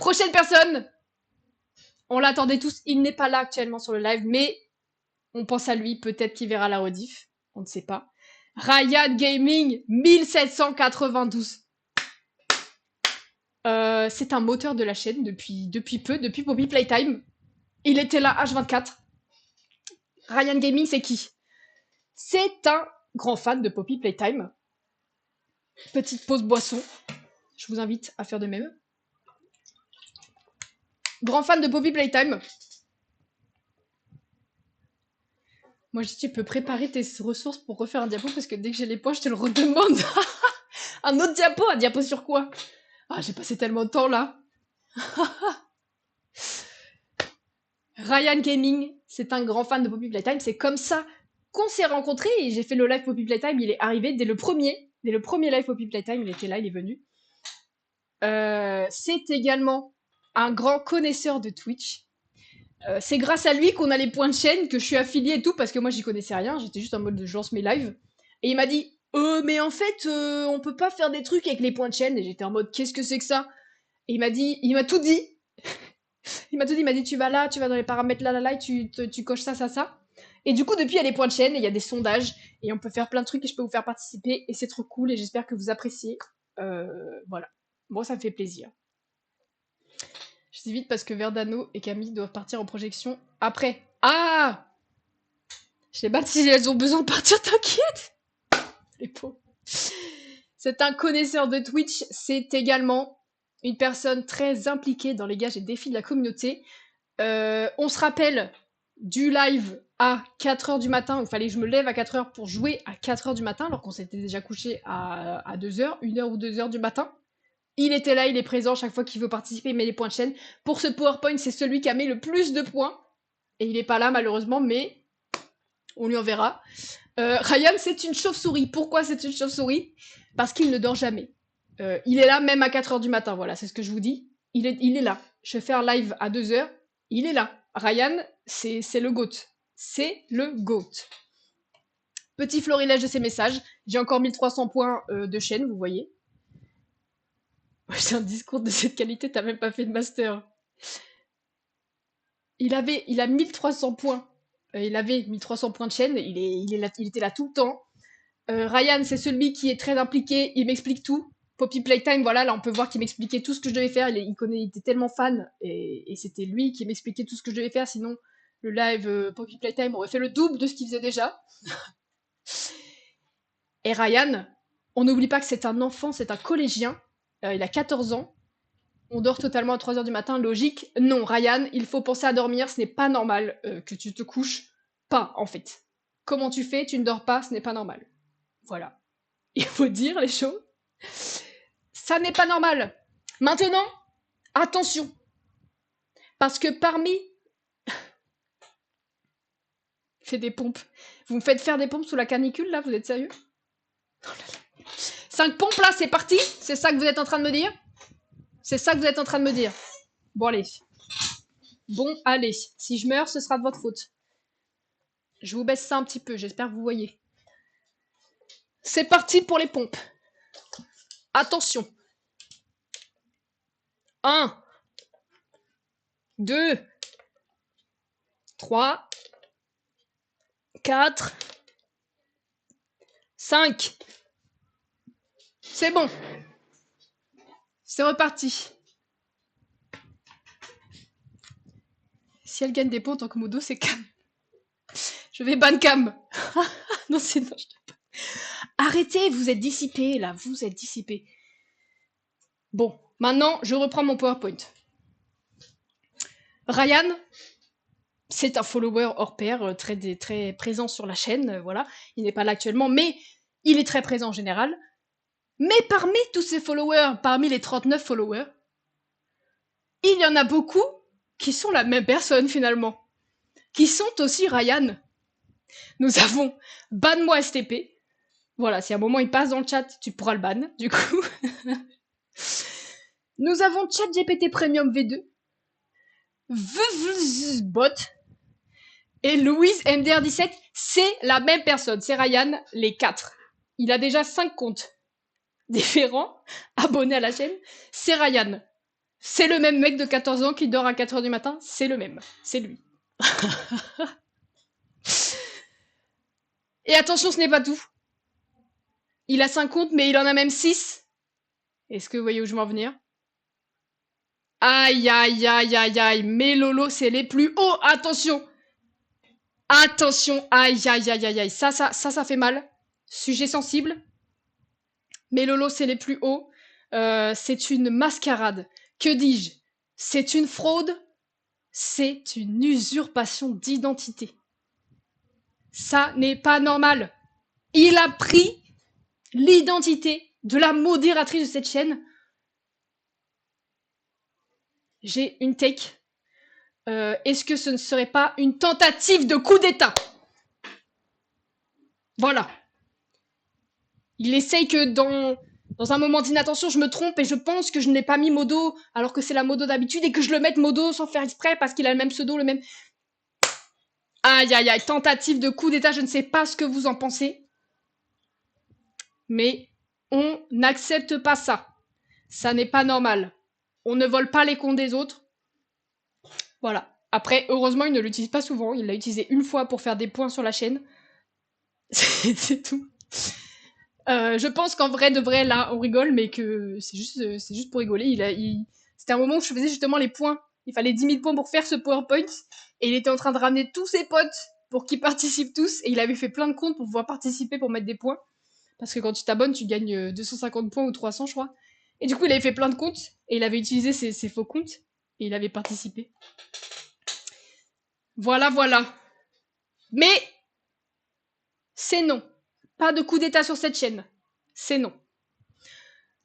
Prochaine personne. On l'attendait tous. Il n'est pas là actuellement sur le live, mais on pense à lui. Peut-être qu'il verra la rediff. On ne sait pas. Ryan Gaming 1792. C'est un moteur de la chaîne depuis peu, depuis Poppy Playtime. Il était là H24. Ryan Gaming, c'est qui? C'est un grand fan de Poppy Playtime. Petite pause boisson. Je vous invite à faire de même. Grand fan de Poppy Playtime. Moi, je dis, tu peux préparer tes ressources pour refaire un diapo parce que dès que j'ai les points, je te le redemande. Un autre diapo? Un diapo sur quoi? Ah, j'ai passé tellement de temps là. Ryan Gaming, c'est un grand fan de Poppy Playtime. C'est comme ça qu'on s'est rencontrés et j'ai fait le live Poppy Playtime. Il est arrivé dès le premier live Poppy Playtime. Il était là, il est venu. C'est également un grand connaisseur de Twitch. C'est grâce à lui qu'on a les points de chaîne, que je suis affiliée et tout, parce que moi j'y connaissais rien, j'étais juste en mode de je lance mes lives. Et il m'a dit mais en fait on peut pas faire des trucs avec les points de chaîne. Et j'étais en mode qu'est-ce que c'est que ça? Et il m'a tout dit. Il m'a dit tu vas là, tu vas dans les paramètres là, et tu coches ça, ça, ça. Et du coup depuis il y a les points de chaîne, et il y a des sondages, et on peut faire plein de trucs et je peux vous faire participer, et c'est trop cool et j'espère que vous appréciez. Voilà. Bon, ça me fait plaisir. Je dis vite parce que Verdano et Camille doivent partir en projection après. Ah! Je sais pas si elles ont besoin de partir, t'inquiète. Les pauvres. C'est un connaisseur de Twitch. C'est également une personne très impliquée dans les gages et défis de la communauté. On se rappelle du live à 4h du matin, où il fallait que je me lève à 4h pour jouer à 4h du matin, alors qu'on s'était déjà couché à 2h, 1h ou 2h du matin. Il était là, il est présent chaque fois qu'il veut participer, il met les points de chaîne. Pour ce PowerPoint, c'est celui qui a mis le plus de points. Et il n'est pas là, malheureusement, mais on lui enverra. Ryan, c'est une chauve-souris. Pourquoi c'est une chauve-souris? Parce qu'il ne dort jamais. Il est là même à 4h du matin, voilà, c'est ce que je vous dis. Il est là. Je fais un live à 2h, il est là. Ryan, c'est le GOAT. C'est le GOAT. Petit florilège de ses messages. J'ai encore 1300 points de chaîne, vous voyez. J'ai un discours de cette qualité, t'as même pas fait de master. Il a 1300 points. Il avait 1300 points de chaîne, il était là tout le temps. Ryan, c'est celui qui est très impliqué, il m'explique tout. Poppy Playtime, voilà, là on peut voir qu'il m'expliquait tout ce que je devais faire. Il était tellement fan, et c'était lui qui m'expliquait tout ce que je devais faire, sinon le live Poppy Playtime aurait fait le double de ce qu'il faisait déjà. Et Ryan, on n'oublie pas que c'est un enfant, c'est un collégien. Il a 14 ans. On dort totalement à 3h du matin, logique. Non, Ryan, il faut penser à dormir, ce n'est pas normal que tu te couches pas, en fait. Comment tu fais? Tu ne dors pas, ce n'est pas normal. Voilà. Il faut dire les choses. Ça n'est pas normal. Maintenant, attention. Parce que parmi... Fais des pompes. Vous me faites faire des pompes sous la canicule, là? Vous êtes sérieux? 5 pompes, là, c'est parti? C'est ça que vous êtes en train de me dire? C'est ça que vous êtes en train de me dire? Bon, allez. Bon, allez. Si je meurs, ce sera de votre faute. Je vous baisse ça un petit peu, j'espère que vous voyez. C'est parti pour les pompes. Attention. 1, 2, 3, 4, 5. C'est bon. C'est reparti. Si elle gagne des points en tant que modo, c'est Cam. Je vais ban Cam. Non, c'est non, je t'ai pas. Arrêtez, vous êtes dissipés, là. Vous êtes dissipés. Bon, maintenant, je reprends mon PowerPoint. Ryan, c'est un follower hors pair, très présent sur la chaîne, voilà. Il n'est pas là actuellement, mais il est très présent en général. Mais parmi tous ces followers, parmi les 39 followers, il y en a beaucoup qui sont la même personne finalement, qui sont aussi Ryan. Nous avons Ban-moi STP. Voilà, si à un moment il passe dans le chat, tu pourras le ban, du coup. Nous avons ChatGPT Premium V2, Bot, et Louise MDR17, c'est la même personne, c'est Ryan, les 4. Il a déjà 5 comptes différents, abonnés à la chaîne, c'est Ryan. C'est le même mec de 14 ans qui dort à 4 heures du matin, c'est le même. C'est lui. Et attention, ce n'est pas tout. Il a 5 comptes, mais il en a même 6. Est-ce que vous voyez où je veux en venir? Aïe, aïe, aïe, aïe, aïe. Mes lolos, c'est les plus hauts. Attention. Attention. Aïe, aïe, aïe, aïe, aïe. Ça fait mal. Sujet sensible. Mes lolos, c'est les plus hauts. C'est une mascarade. Que dis-je? C'est une fraude. C'est une usurpation d'identité. Ça n'est pas normal. Il a pris l'identité de la modératrice de cette chaîne. J'ai une take. Est-ce que ce ne serait pas une tentative de coup d'État? Voilà. Il essaye que dans un moment d'inattention, je me trompe et je pense que je n'ai pas mis Modo alors que c'est la Modo d'habitude et que je le mette Modo sans faire exprès parce qu'il a le même pseudo, le même... Aïe, aïe, aïe, tentative de coup d'État, je ne sais pas ce que vous en pensez. Mais on n'accepte pas ça. Ça n'est pas normal. On ne vole pas les comptes des autres. Voilà. Après, heureusement, il ne l'utilise pas souvent. Il l'a utilisé une fois pour faire des points sur la chaîne. C'est tout. Je pense qu'en vrai, de vrai, là, on rigole, mais que c'est juste pour rigoler. C'était un moment où je faisais justement les points. Il fallait 10 000 points pour faire ce PowerPoint. Et il était en train de ramener tous ses potes pour qu'ils participent tous. Et il avait fait plein de comptes pour pouvoir participer, pour mettre des points. Parce que quand tu t'abonnes, tu gagnes 250 points ou 300, je crois. Et du coup, il avait fait plein de comptes. Et il avait utilisé ses faux comptes. Et il avait participé. Voilà, voilà. Mais c'est non. Pas de coup d'état sur cette chaîne. C'est non.